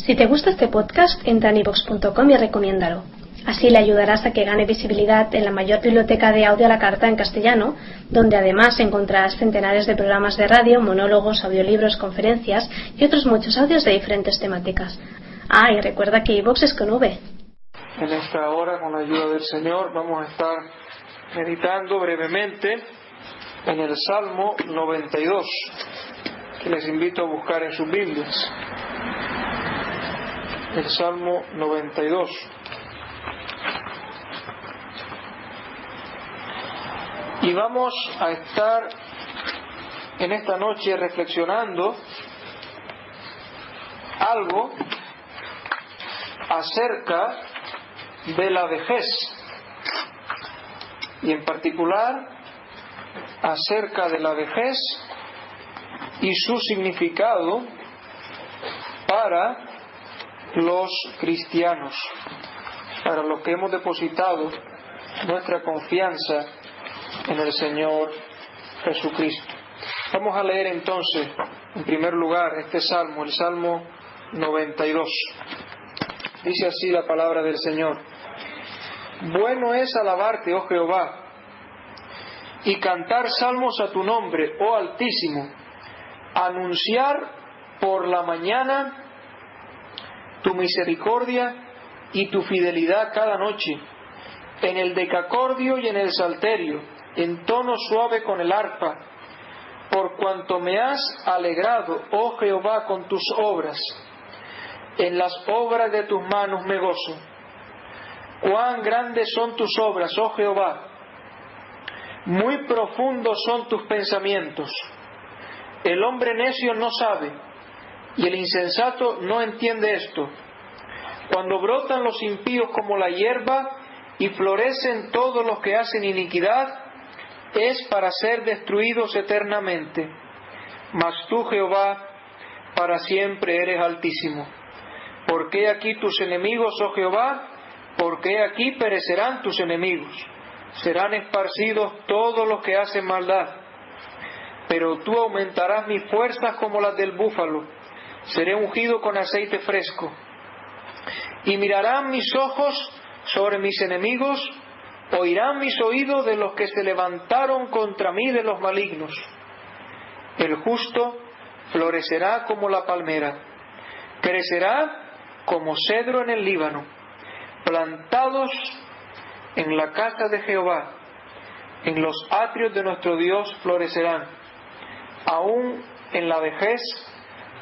Si te gusta este podcast, entra en iVoox.com y recomiéndalo. Así le ayudarás a que gane visibilidad en la mayor biblioteca de audio a la carta en castellano, donde además encontrarás centenares de programas de radio, monólogos, audiolibros, conferencias y otros muchos audios de diferentes temáticas. Ah, y recuerda que iVoox es con V. En esta hora, con la ayuda del Señor, vamos a estar meditando brevemente en el Salmo 92, que les invito a buscar en sus Biblias. El Salmo 92. Y vamos a estar en esta noche reflexionando algo acerca de la vejez, y en particular acerca de la vejez y su significado para los cristianos, para los que hemos depositado nuestra confianza en el Señor Jesucristo. Vamos a leer entonces, en primer lugar, este salmo, el Salmo 92. Dice así la palabra del Señor: Bueno es alabarte, oh Jehová, y cantar salmos a tu nombre, oh Altísimo, anunciar por la mañana tu misericordia y tu fidelidad cada noche, en el decacordio y en el salterio, en tono suave con el arpa, por cuanto me has alegrado, oh Jehová, con tus obras. En las obras de tus manos me gozo. Cuán grandes son tus obras, oh Jehová. Muy profundos son tus pensamientos. El hombre necio no sabe, y el insensato no entiende esto. Cuando brotan los impíos como la hierba, y florecen todos los que hacen iniquidad, es para ser destruidos eternamente. Mas tú, Jehová, para siempre eres altísimo. ¿Por qué aquí tus enemigos, oh Jehová? ¿Por qué aquí perecerán tus enemigos? Serán esparcidos todos los que hacen maldad. Pero tú aumentarás mis fuerzas como las del búfalo. Seré ungido con aceite fresco. Y mirarán mis ojos sobre mis enemigos, oirán mis oídos de los que se levantaron contra mí, de los malignos. El justo florecerá como la palmera, crecerá como cedro en el Líbano, plantados en la casa de Jehová, en los atrios de nuestro Dios florecerán, aún en la vejez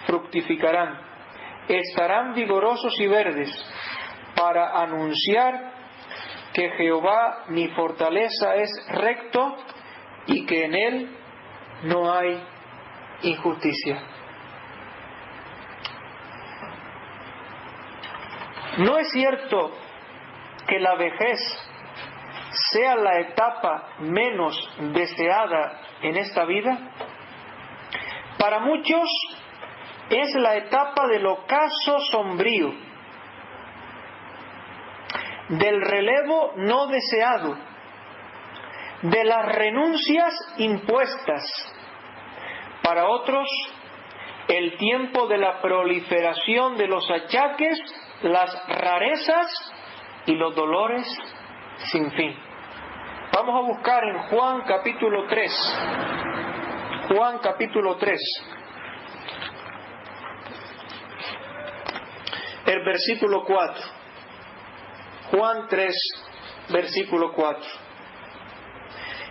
fructificarán, estarán vigorosos y verdes, para anunciar que Jehová mi fortaleza es recto y que en él no hay injusticia. ¿No es cierto que la vejez sea la etapa menos deseada en esta vida? Para muchos es la etapa del ocaso sombrío, del relevo no deseado, de las renuncias impuestas. Para otros, el tiempo de la proliferación de los achaques, las rarezas y los dolores sin fin. Vamos a buscar en Juan capítulo 3. Juan capítulo 3. El versículo 4. Juan 3, versículo 4.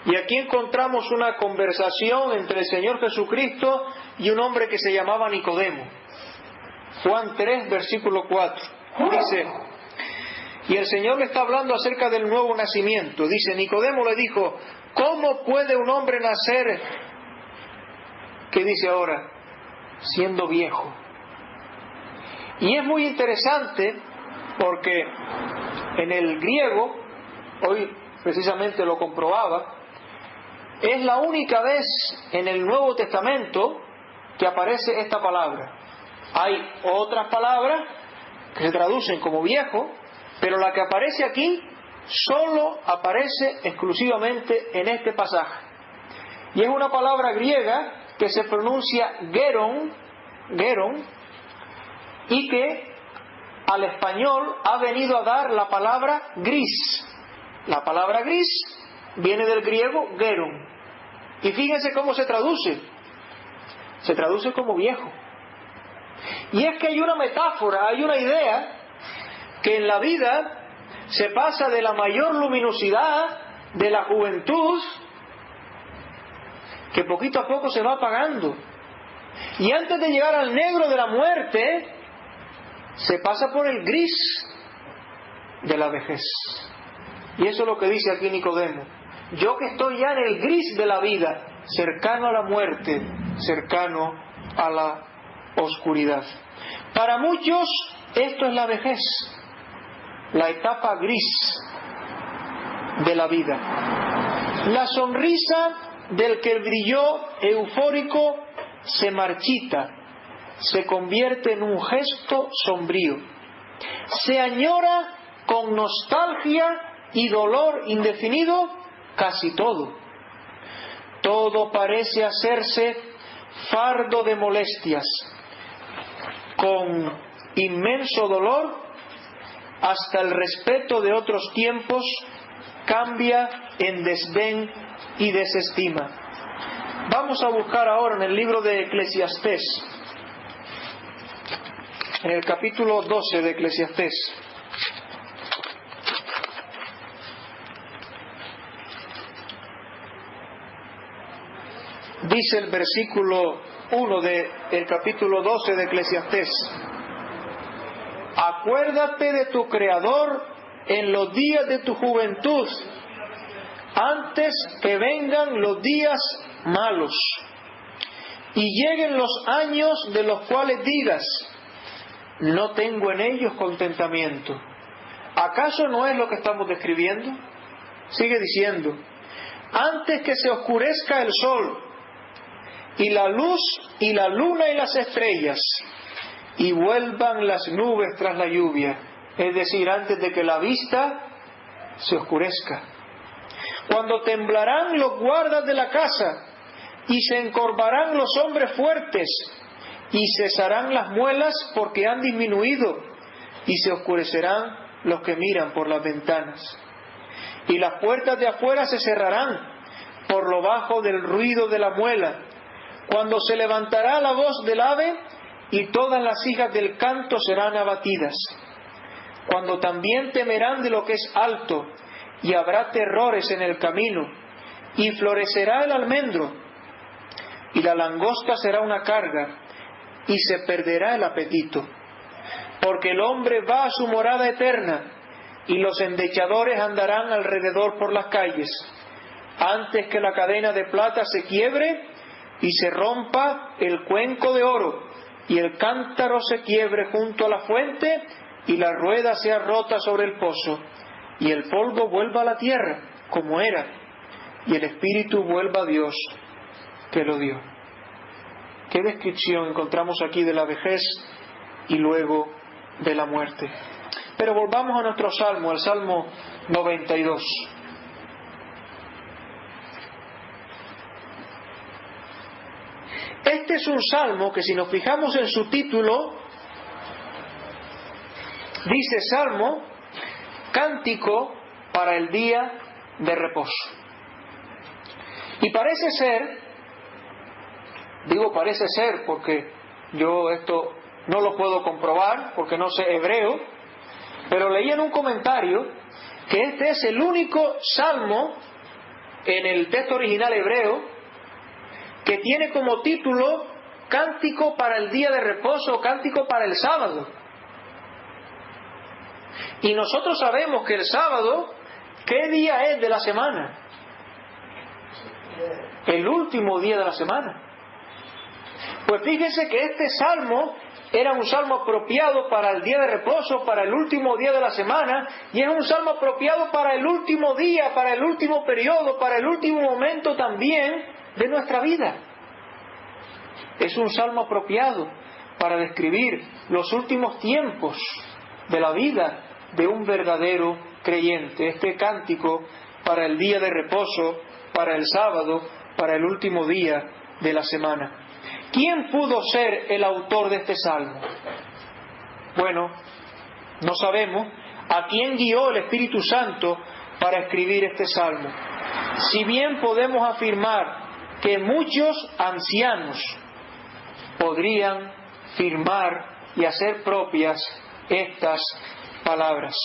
Y aquí encontramos una conversación entre el Señor Jesucristo y un hombre que se llamaba Nicodemo. Juan 3, versículo 4. Dice, y el Señor le está hablando acerca del nuevo nacimiento. Dice, Nicodemo le dijo, ¿cómo puede un hombre nacer? ¿Qué dice ahora? Siendo viejo. Y es muy interesante porque en el griego, hoy precisamente lo comprobaba, es la única vez en el Nuevo Testamento que aparece esta palabra. Hay otras palabras que se traducen como viejo, pero la que aparece aquí solo aparece exclusivamente en este pasaje. Y es una palabra griega que se pronuncia geron, y que al español ha venido a dar la palabra gris. La palabra gris viene del griego geron. Y fíjense cómo se traduce. Se traduce como viejo. Y es que hay una metáfora, hay una idea que en la vida se pasa de la mayor luminosidad, de la juventud, que poquito a poco se va apagando. Y antes de llegar al negro de la muerte, se pasa por el gris de la vejez. Y eso es lo que dice aquí Nicodemo. Yo que estoy ya en el gris de la vida, cercano a la muerte, cercano a la oscuridad. Para muchos esto es la vejez, la etapa gris de la vida. La sonrisa del que brilló eufórico se marchita, se convierte en un gesto sombrío. Se añora con nostalgia y dolor indefinido casi todo. Todo parece hacerse fardo de molestias. Con inmenso dolor, hasta el respeto de otros tiempos cambia en desdén y desestima. Vamos a buscar ahora en el libro de Eclesiastés, en el capítulo 12 de Eclesiastés. Dice el versículo 1 del capítulo 12 de Eclesiastés: acuérdate de tu Creador en los días de tu juventud, antes que vengan los días malos y lleguen los años de los cuales digas, no tengo en ellos contentamiento. ¿Acaso no es lo que estamos describiendo? Sigue diciendo: antes que se oscurezca el sol y la luz y la luna y las estrellas, y vuelvan las nubes tras la lluvia, es decir, antes de que la vista se oscurezca. Cuando temblarán los guardas de la casa, y se encorvarán los hombres fuertes, y cesarán las muelas porque han disminuido, y se oscurecerán los que miran por las ventanas. Y las puertas de afuera se cerrarán por lo bajo del ruido de la muela, cuando se levantará la voz del ave, y todas las hijas del canto serán abatidas. Cuando también temerán de lo que es alto, y habrá terrores en el camino, y florecerá el almendro, y la langosta será una carga, y se perderá el apetito. Porque el hombre va a su morada eterna, y los endechadores andarán alrededor por las calles, antes que la cadena de plata se quiebre, y se rompa el cuenco de oro, y el cántaro se quiebre junto a la fuente, y la rueda sea rota sobre el pozo, y el polvo vuelva a la tierra como era, y el espíritu vuelva a Dios que lo dio. ¿Qué descripción encontramos aquí de la vejez y luego de la muerte? Pero volvamos a nuestro salmo, al Salmo 92. Este es un salmo que, si nos fijamos en su título, dice Salmo, cántico para el día de reposo. Y parece ser, digo parece ser porque yo esto no lo puedo comprobar porque no sé hebreo, pero leí en un comentario que este es el único salmo en el texto original hebreo que tiene como título cántico para el día de reposo o cántico para el sábado. Y nosotros sabemos que el sábado, ¿qué día es de la semana? El último día de la semana. Pues fíjense que este salmo era un salmo apropiado para el día de reposo, para el último día de la semana, y es un salmo apropiado para el último día, para el último periodo, para el último momento también de nuestra vida. Es un salmo apropiado para describir los últimos tiempos de la vida de un verdadero creyente. Este cántico para el día de reposo, para el sábado, para el último día de la semana. ¿Quién pudo ser el autor de este salmo? Bueno, No sabemos a quién guió el Espíritu Santo para escribir este salmo. Si bien podemos afirmar que muchos ancianos podrían firmar y hacer propias estas palabras.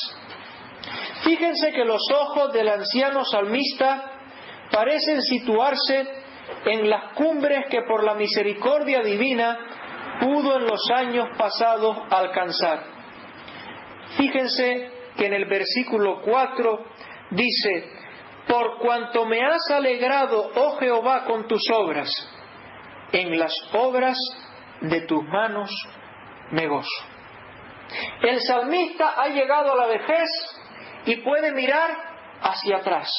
Fíjense que los ojos del anciano salmista parecen situarse en las cumbres que por la misericordia divina pudo en los años pasados alcanzar. Fíjense que en el versículo 4 dice: por cuanto me has alegrado, oh Jehová, con tus obras, en las obras de tus manos me gozo. El salmista ha llegado a la vejez y puede mirar hacia atrás.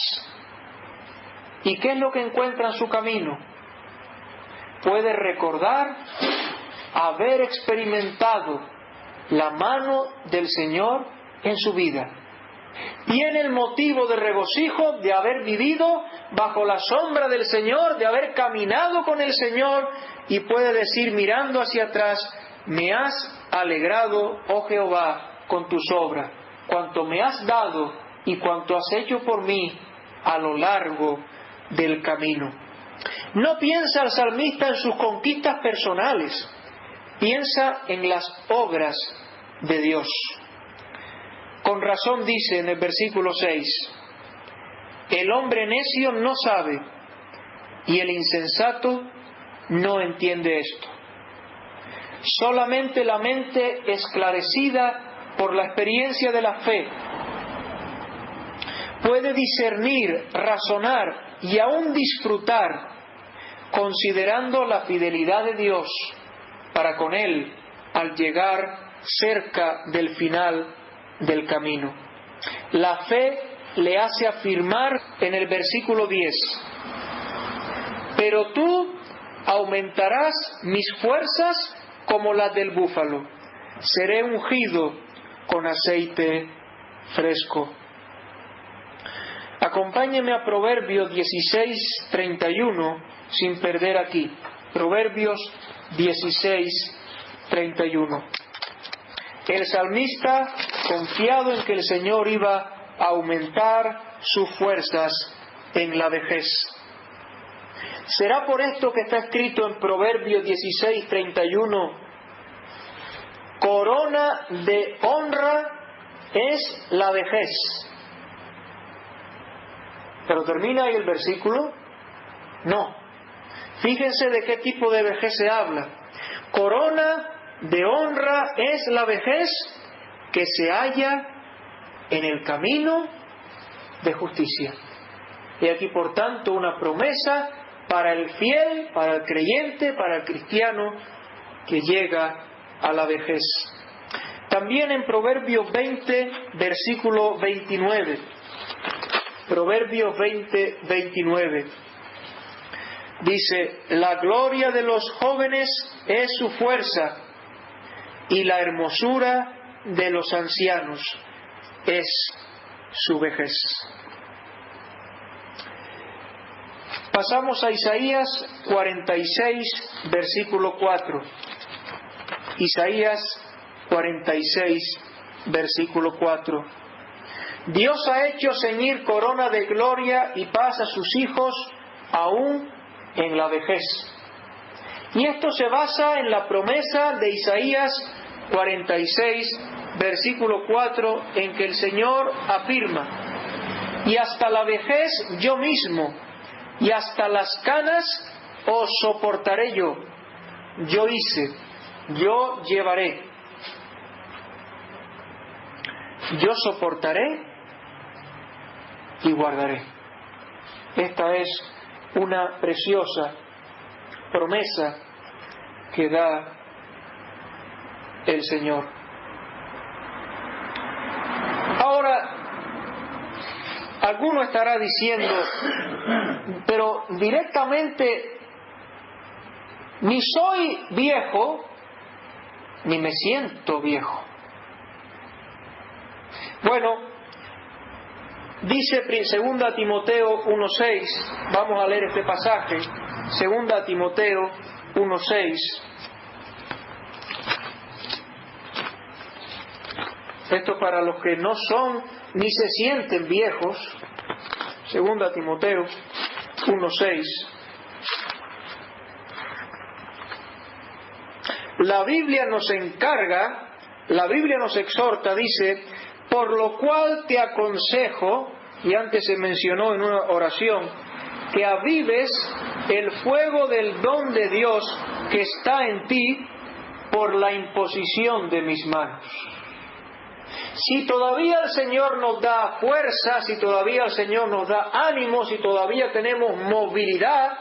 ¿Y qué es lo que encuentra en su camino? Puede recordar haber experimentado la mano del Señor en su vida. Tiene el motivo de regocijo de haber vivido bajo la sombra del Señor, de haber caminado con el Señor, y puede decir mirando hacia atrás: me has alegrado, oh Jehová, con tus obras, cuanto me has dado y cuanto has hecho por mí a lo largo del camino. No piensa el salmista en sus conquistas personales, piensa en las obras de Dios. Con razón dice en el versículo 6: el hombre necio no sabe y el insensato no entiende esto. Solamente la mente esclarecida por la experiencia de la fe puede discernir, razonar y aún disfrutar, considerando la fidelidad de Dios para con Él al llegar cerca del final del camino. La fe le hace afirmar en el versículo 10: pero tú aumentarás mis fuerzas como las del búfalo, seré ungido con aceite fresco. Acompáñeme a Proverbios 16:31 sin perder aquí. Proverbios 16:31. El salmista, confiado en que el Señor iba a aumentar sus fuerzas en la vejez. ¿Será por esto que está escrito en Proverbios 16:31: corona de honra es la vejez? ¿Pero termina ahí el versículo? No. Fíjense de qué tipo de vejez se habla. Corona de honra es la vejez que se halla en el camino de justicia. Y aquí, por tanto, una promesa para el fiel, para el creyente, para el cristiano que llega a la vejez. También en Proverbios 20, versículo 29. Proverbios 20, 29. Dice: la gloria de los jóvenes es su fuerza, y la hermosura de los ancianos es su vejez. Pasamos a Isaías 46, versículo 4. Isaías 46, versículo 4. Dios ha hecho ceñir corona de gloria y paz a sus hijos aún en la vejez. Y esto se basa en la promesa de Isaías 46, versículo 4, en que el Señor afirma: y hasta la vejez yo mismo, y hasta las canas os soportaré yo. Yo hice, yo llevaré, yo soportaré y guardaré. Esta es una preciosa promesa que da el Señor. Ahora, alguno estará diciendo: pero directamente, ni soy viejo, ni me siento viejo. Bueno, dice 2 Timoteo 1:6, vamos a leer este pasaje, 2 Timoteo 1:6. Esto para los que no son ni se sienten viejos. 2 Timoteo 1:6. La Biblia nos encarga, la Biblia nos exhorta, dice, por lo cual te aconsejo, y antes se mencionó en una oración, que avives el fuego del don de Dios que está en ti por la imposición de mis manos. Si todavía el Señor nos da fuerza, si todavía el Señor nos da ánimo, si todavía tenemos movilidad,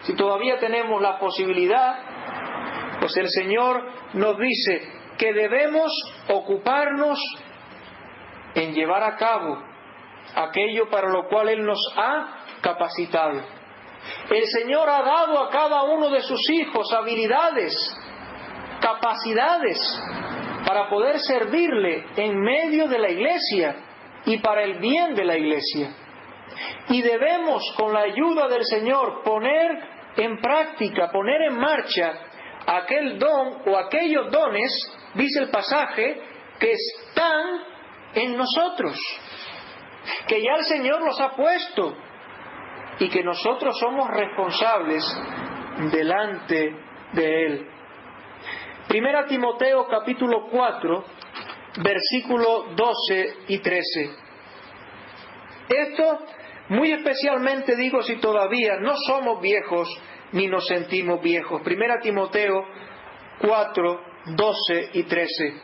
si todavía tenemos la posibilidad, pues el Señor nos dice que debemos ocuparnos en llevar a cabo aquello para lo cual Él nos ha capacitado. El Señor ha dado a cada uno de sus hijos habilidades, capacidades para poder servirle en medio de la iglesia y para el bien de la iglesia. Y debemos, con la ayuda del Señor, poner en práctica, poner en marcha aquel don o aquellos dones, dice el pasaje, que están en nosotros, que ya el Señor los ha puesto y que nosotros somos responsables delante de Él. 1 Timoteo capítulo 4, versículo 12 y 13. Esto muy especialmente digo si todavía no somos viejos ni nos sentimos viejos. 1 Timoteo 4, 12 y 13.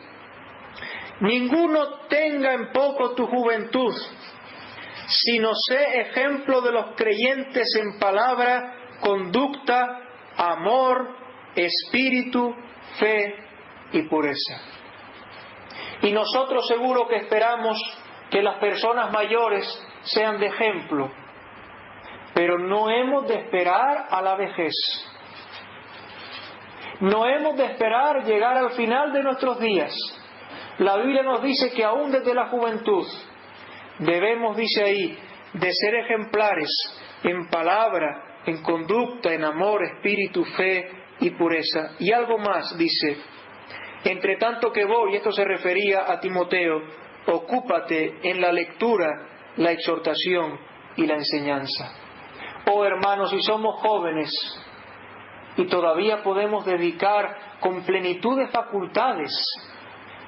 Ninguno tenga en poco tu juventud, sino sé ejemplo de los creyentes en palabra, conducta, amor, espíritu, fe y pureza. Y nosotros seguro que esperamos que las personas mayores sean de ejemplo, pero no hemos de esperar a la vejez. No hemos de esperar llegar al final de nuestros días. La Biblia nos dice que aún desde la juventud debemos, dice ahí, de ser ejemplares en palabra, en conducta, en amor, espíritu, fe y pureza. Y algo más, dice, entre tanto que voy, esto se refería a Timoteo, ocúpate en la lectura, la exhortación y la enseñanza. Oh hermanos, si somos jóvenes y todavía podemos dedicar con plenitud de facultades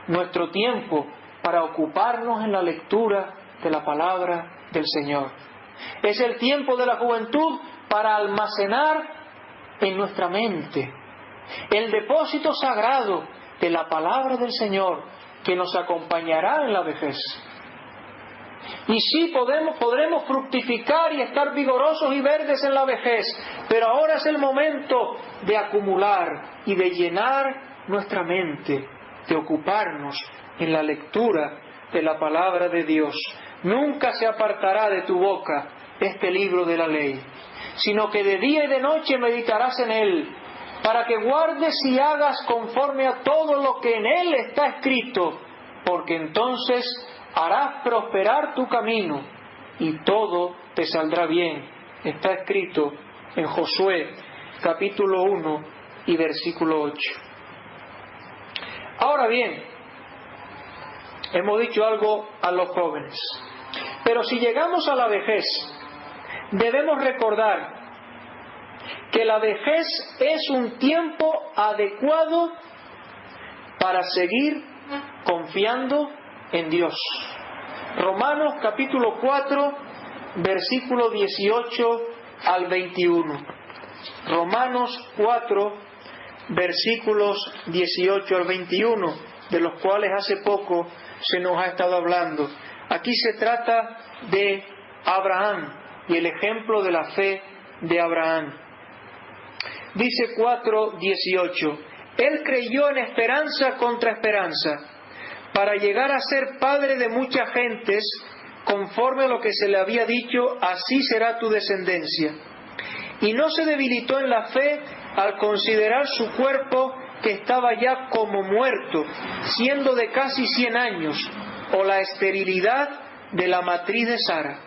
nuestro tiempo para ocuparnos en la lectura de la palabra del Señor. Es el tiempo de la juventud para almacenar en nuestra mente el depósito sagrado de la palabra del Señor que nos acompañará en la vejez. Y sí podremos fructificar y estar vigorosos y verdes en la vejez, pero ahora es el momento de acumular y de llenar nuestra mente, de ocuparnos en la lectura de la palabra de Dios. Nunca se apartará de tu boca este libro de la ley, sino que de día y de noche meditarás en él, para que guardes y hagas conforme a todo lo que en él está escrito, porque entonces harás prosperar tu camino y todo te saldrá bien. Está escrito en Josué capítulo 1 y versículo 8. Ahora bien, hemos dicho algo a los jóvenes, pero si llegamos a la vejez, debemos recordar que la vejez es un tiempo adecuado para seguir confiando en Dios. Romanos capítulo 4, versículo 18 al 21. Romanos 4, versículos 18 al 21, de los cuales hace poco se nos ha estado hablando. Aquí se trata de Abraham y el ejemplo de la fe de Abraham. Dice 4:18, él creyó en esperanza contra esperanza, para llegar a ser padre de muchas gentes, conforme a lo que se le había dicho, así será tu descendencia. Y no se debilitó en la fe al considerar su cuerpo que estaba ya como muerto, siendo de casi 100 años, o la esterilidad de la matriz de Sara.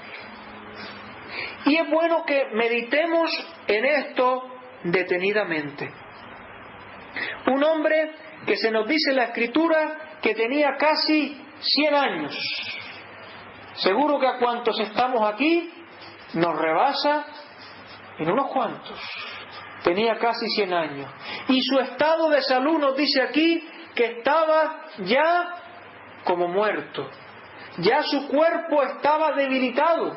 Y es bueno que meditemos en esto detenidamente. Un hombre que se nos dice en la Escritura que tenía casi 100 años. Seguro que a cuantos estamos aquí nos rebasa en unos cuantos. Tenía casi 100 años. Y su estado de salud nos dice aquí que estaba ya como muerto. Ya su cuerpo estaba debilitado,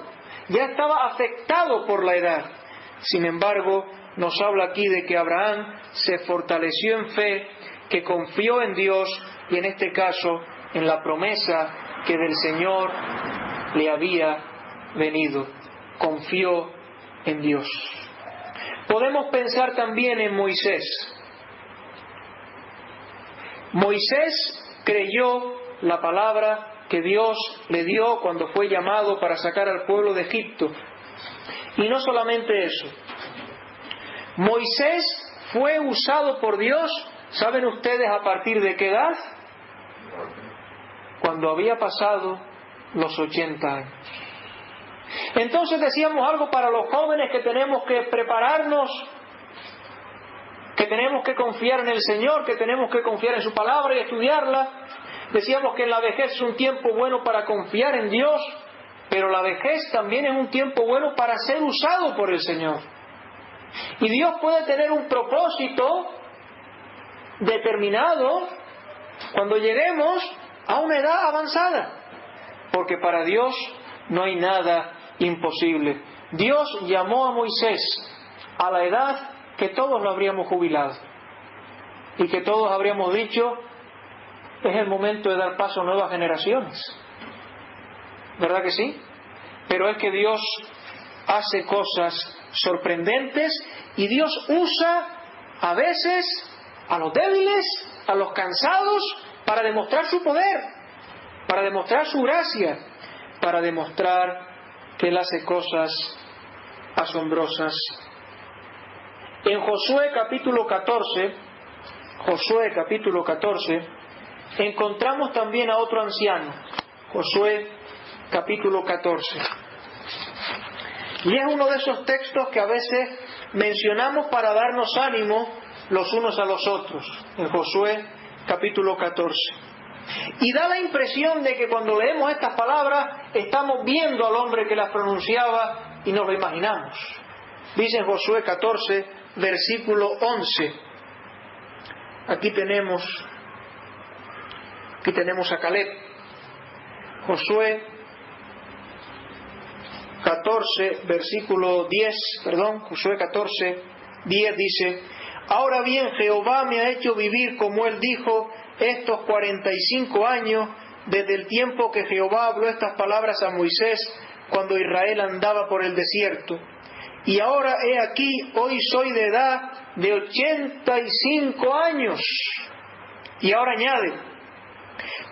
ya estaba afectado por la edad. Sin embargo, nos habla aquí de que Abraham se fortaleció en fe, que confió en Dios y en este caso en la promesa que del Señor le había venido. Confió en Dios. Podemos pensar también en Moisés. Moisés creyó la palabra que Dios le dio cuando fue llamado para sacar al pueblo de Egipto. Y no solamente eso. Moisés fue usado por Dios, ¿saben ustedes a partir de qué edad? Cuando había pasado los 80 años. Entonces decíamos algo para los jóvenes, que tenemos que prepararnos, que tenemos que confiar en el Señor, que tenemos que confiar en su palabra y estudiarla. Decíamos que en la vejez es un tiempo bueno para confiar en Dios, pero la vejez también es un tiempo bueno para ser usado por el Señor. Y Dios puede tener un propósito determinado cuando lleguemos a una edad avanzada, porque para Dios no hay nada imposible. Dios llamó a Moisés a la edad que todos lo habríamos jubilado y que todos habríamos dicho: es el momento de dar paso a nuevas generaciones. ¿Verdad que sí? Pero es que Dios hace cosas sorprendentes y Dios usa a veces a los débiles, a los cansados, para demostrar su poder, para demostrar su gracia, para demostrar que Él hace cosas asombrosas. En Josué capítulo 14, encontramos también a otro anciano. Josué capítulo 14. Y es uno de esos textos que a veces mencionamos para darnos ánimo los unos a los otros. En Josué capítulo 14. Y da la impresión de que cuando leemos estas palabras estamos viendo al hombre que las pronunciaba y nos lo imaginamos. Dice en Josué 14, versículo 11. Aquí tenemos a Caleb. Josué 14, versículo 10, Josué 14, 10 dice: ahora bien, Jehová me ha hecho vivir, como él dijo, estos 45 años, desde el tiempo que Jehová habló estas palabras a Moisés, cuando Israel andaba por el desierto. Y ahora he aquí, hoy soy de edad de 85 años. Y ahora añade: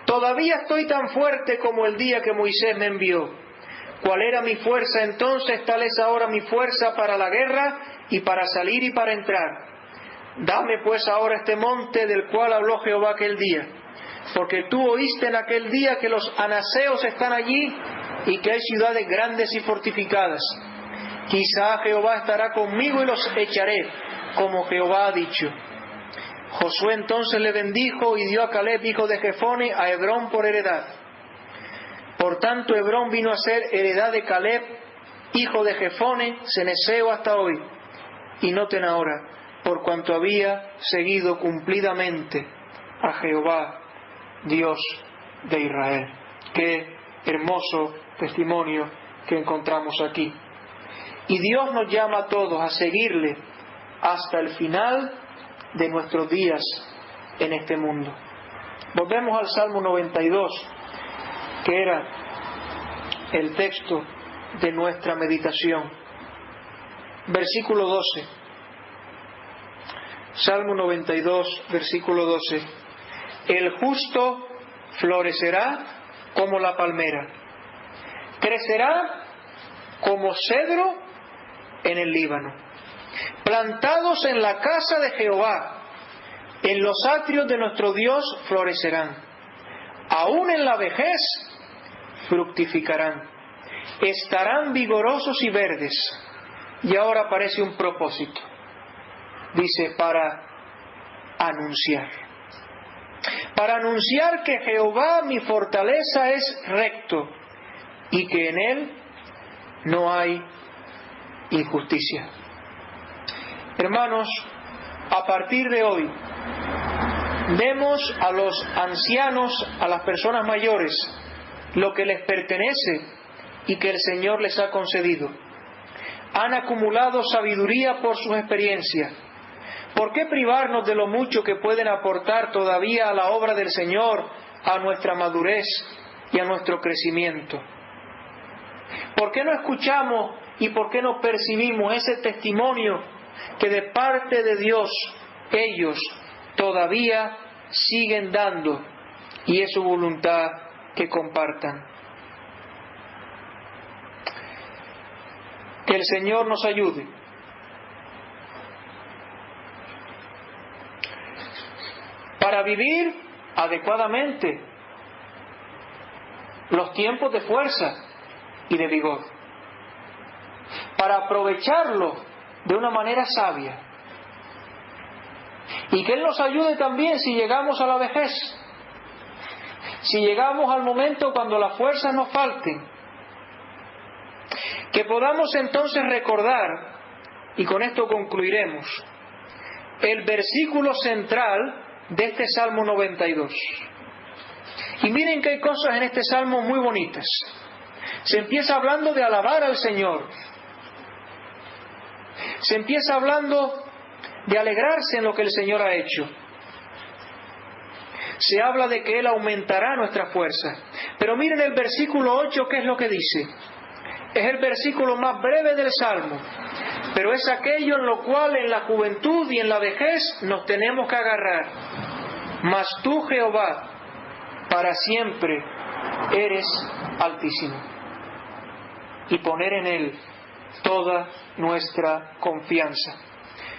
todavía estoy tan fuerte como el día que Moisés me envió. ¿Cuál era mi fuerza entonces? Tal es ahora mi fuerza para la guerra y para salir y para entrar. Dame pues ahora este monte del cual habló Jehová aquel día, porque tú oíste en aquel día que los anaseos están allí y que hay ciudades grandes y fortificadas. Quizá Jehová estará conmigo y los echaré, como Jehová ha dicho. Josué entonces le bendijo y dio a Caleb, hijo de Jefone, a Hebrón por heredad. Por tanto, Hebrón vino a ser heredad de Caleb, hijo de Jefone, cenezeo hasta hoy. Y noten ahora, por cuanto había seguido cumplidamente a Jehová, Dios de Israel. Qué hermoso testimonio que encontramos aquí. Y Dios nos llama a todos a seguirle hasta el final de nuestros días en este mundo. Volvemos al Salmo 92, que era el texto de nuestra meditación. Versículo 12. Salmo 92, versículo 12. El justo florecerá como la palmera, crecerá como cedro en el Líbano, plantados en la casa de Jehová, en los atrios de nuestro Dios florecerán. Aún en la vejez fructificarán, estarán vigorosos y verdes. Y ahora aparece un propósito. Dice: para anunciar. para anunciar que Jehová mi fortaleza es recto y que en él no hay injusticia. Hermanos, a partir de hoy, demos a los ancianos, a las personas mayores, lo que les pertenece y que el Señor les ha concedido. Han acumulado sabiduría por sus experiencias. ¿Por qué privarnos de lo mucho que pueden aportar todavía a la obra del Señor, a nuestra madurez y a nuestro crecimiento? ¿Por qué no escuchamos y por qué no percibimos ese testimonio que de parte de Dios ellos todavía siguen dando y es su voluntad que compartan? Que el Señor nos ayude para vivir adecuadamente los tiempos de fuerza y de vigor, para aprovecharlo de una manera sabia, y que Él nos ayude también si llegamos a la vejez, si llegamos al momento cuando las fuerzas nos falten, que podamos entonces recordar, y con esto concluiremos, el versículo central de este Salmo 92. Y miren que hay cosas en este Salmo muy bonitas. Se empieza hablando de alabar al Señor. Se empieza hablando de alegrarse en lo que el Señor ha hecho. Se habla de que Él aumentará nuestra fuerza. Pero miren el versículo 8, ¿qué es lo que dice? Es el versículo más breve del Salmo, pero es aquello en lo cual en la juventud y en la vejez nos tenemos que agarrar. Mas tú, Jehová, para siempre eres altísimo. Y poner en Él toda nuestra confianza.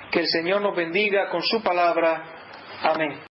Que el Señor nos bendiga con su palabra. Amén.